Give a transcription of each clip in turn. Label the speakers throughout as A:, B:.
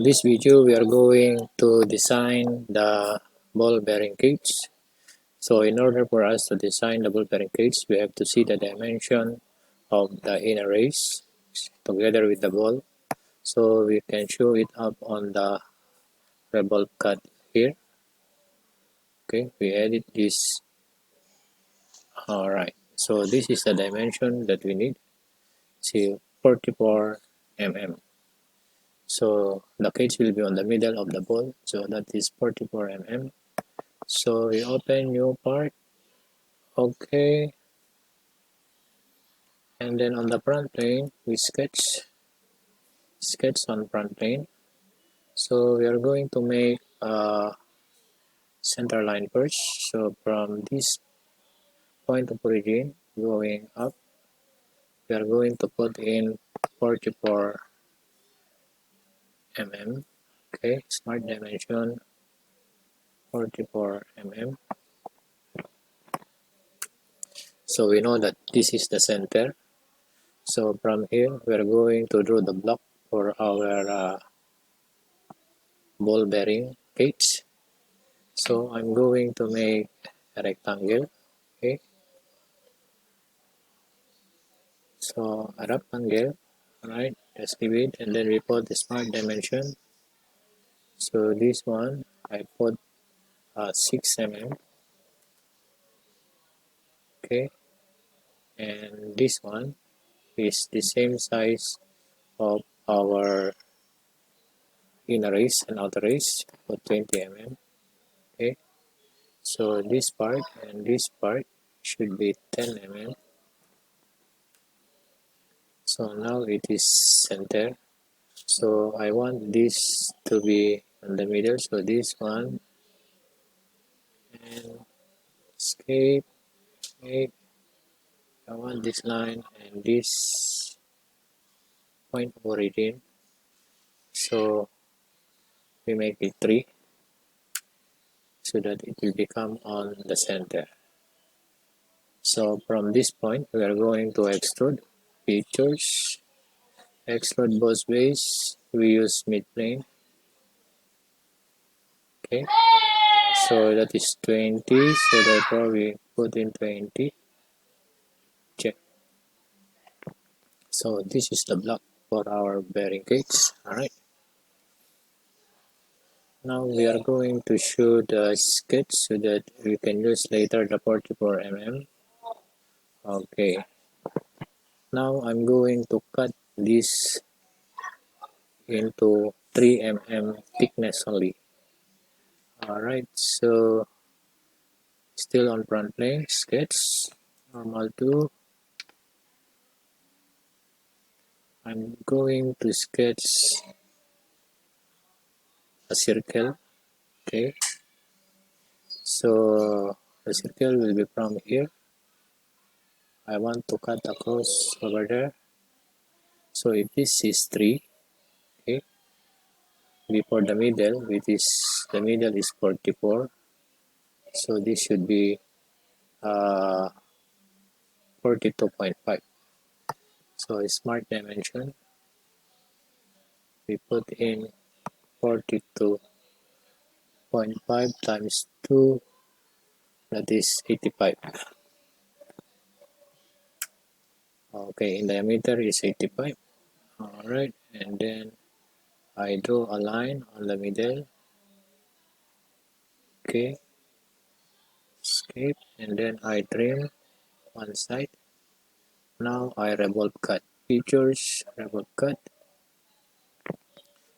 A: This video we are going to design the ball bearing cage. So in order for us to design the ball bearing cage, we have to see the dimension of the inner race together with the ball. So we can show it up on the revolve cut here. Okay, we edit this. Alright, so this is the dimension that we need. See, 44 mm. So the cage will be on the middle of the ball, so that is 44 mm. So we open new part. Okay, and then on the front plane we sketch on front plane. So we are going to make a center line first. So from this point of origin going up, we are going to put in 44 mm. Okay, smart dimension 44 mm. So we know that this is the center. So from here we are going to draw the block for our ball bearing cage. So I'm going to make a rectangle. Okay, so a rectangle. Alright, just leave it, and then we put the smart dimension. So this one I put 6 mm. Okay, and this one is the same size of our inner race and outer race, for 20 mm. Okay, so this part and this part should be 10 mm. So now it is center. So I want this to be in the middle. So this one and escape. I want this line and this point of origin. So we make it 3 so that it will become on the center. So from this point we are going to extrude features. Extrude both ways. We use mid plane. Okay, so that is 20, so therefore we put in 20. Check. So this is the block for our bearing cage. Alright, now we are going to show the sketch so that we can use later the 44 mm. Okay, now I'm going to cut this into 3 mm thickness only. Alright, so still on front plane, sketch, normal 2. I'm going to sketch a circle. Okay, so the circle will be from here. I want to cut across over there. So if this is 3, okay, before the middle, which is the middle is 44, so this should be 42.5. So a smart dimension, we put in 42.5 times 2, that is 85. Okay, in diameter is 85. Alright, and then I draw a line on the middle. Okay, escape, and then I trim one side. Now I revolve cut. Features, revolve cut.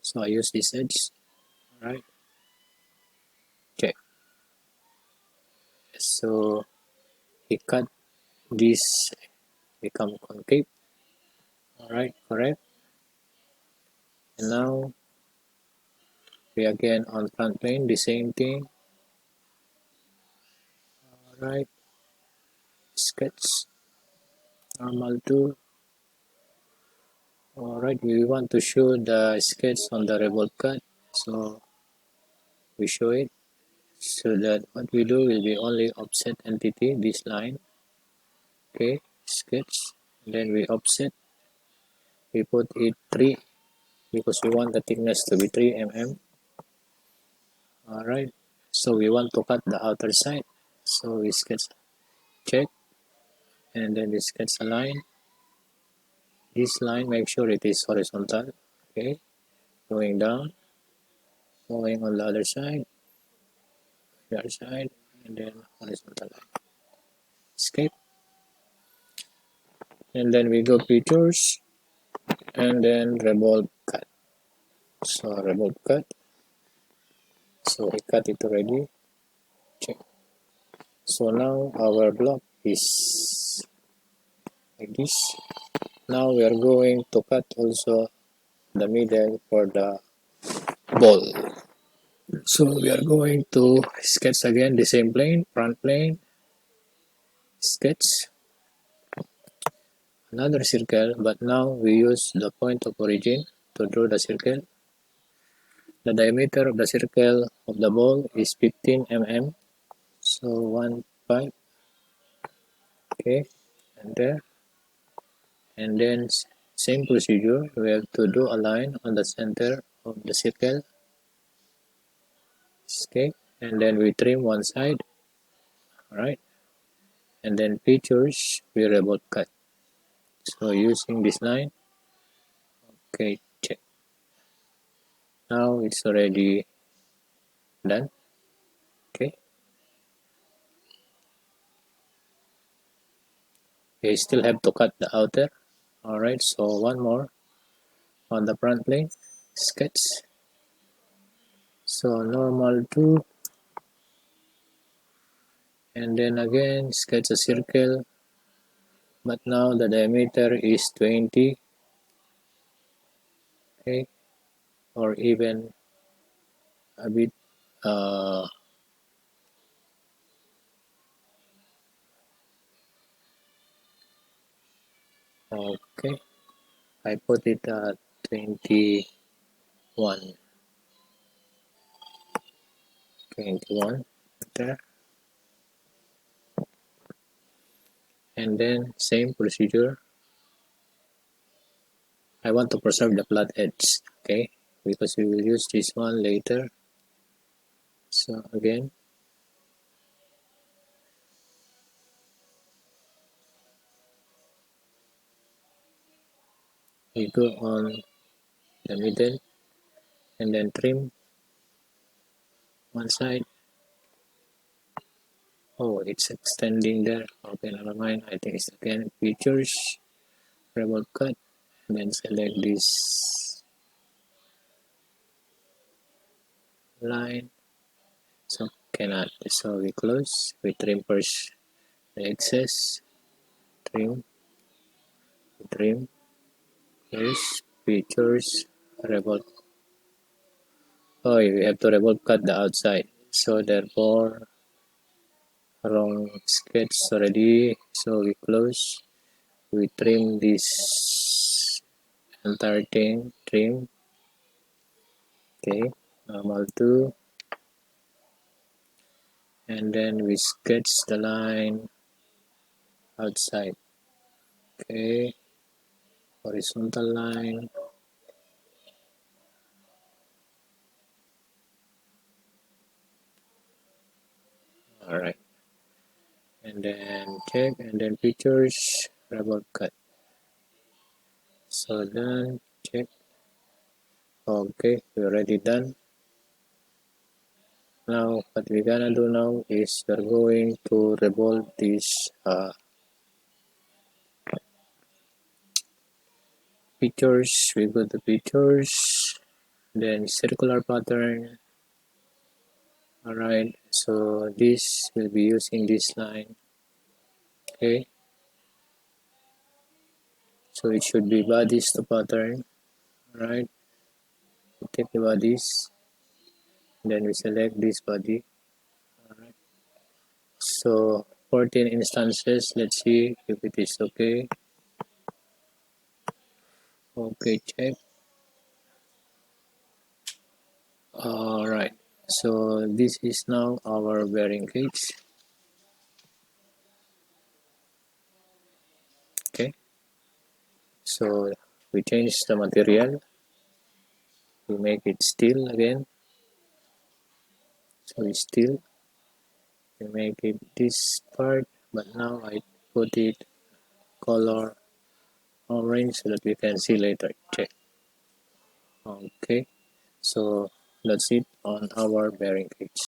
A: So I use this edge. Alright, okay. So he cut this become concave. Alright, correct. And now we again on front plane, the same thing. Alright, sketch, normal 2. Alright, we want to show the sketch on the revolve cut, so we show it, so that what we do will be only offset entity, this line. Okay, sketch, then we offset, we put it 3 because we want the thickness to be 3 mm. Alright, so we want to cut the outer side. So we sketch, check, and then we sketch a line. This line, make sure it is horizontal. Okay, going down, going on the other side, and then horizontal line. Escape, and then we go pictures, and then revolve cut. So revolve cut. So we cut it already. Check. So now our block is like this. Now we are going to cut also the middle for the ball. So we are going to sketch again the same plane, front plane, sketch another circle, but now we use the point of origin to draw the circle. The diameter of the circle of the ball is 15 mm. So 1, 5, okay, and there. And then same procedure, we have to draw a line on the center of the circle. Okay, and then we trim one side, alright, and then features we revolve cut. So using this line, okay, check. Now it's already done. Okay, we still have to cut the outer. Alright, so one more on the front plane, sketch. So normal 2, and then again sketch a circle, but now the diameter is 20. Okay, or even a bit okay, I put it at 21, 21 there, and then same procedure. I want to preserve the flat edge, okay, because we will use this one later. So again, we go on the middle and then trim one side. Oh, it's extending there. Okay, never mind. I think it's again features, revolve cut, and then select this line. So cannot. So we close. We trim first the excess. Trim, close, features, revolve. Oh, we have to revolve cut the outside. So therefore, wrong sketch already. So we close. We trim this entire thing. Trim. Okay, normal 2, and then we sketch the line outside. Okay, horizontal line. Alright, and then check, and then features, revolve cut. So done, check. Okay, we're already done. Now what we're gonna do now is we're going to revolve this features. We go to features, then circular pattern. Alright, so this will be using this line. Okay, so it should be bodies to pattern. Alright, we take the bodies, then we select this body. Alright, so 14 instances. Let's see if it is okay. Okay, check. Alright, so this is now our bearing cage. Okay, so we change the material. we make it steel again. So we still we make it this part, but now I put it color orange so that we can see later. Check. Okay, so that's it on our bearing cage.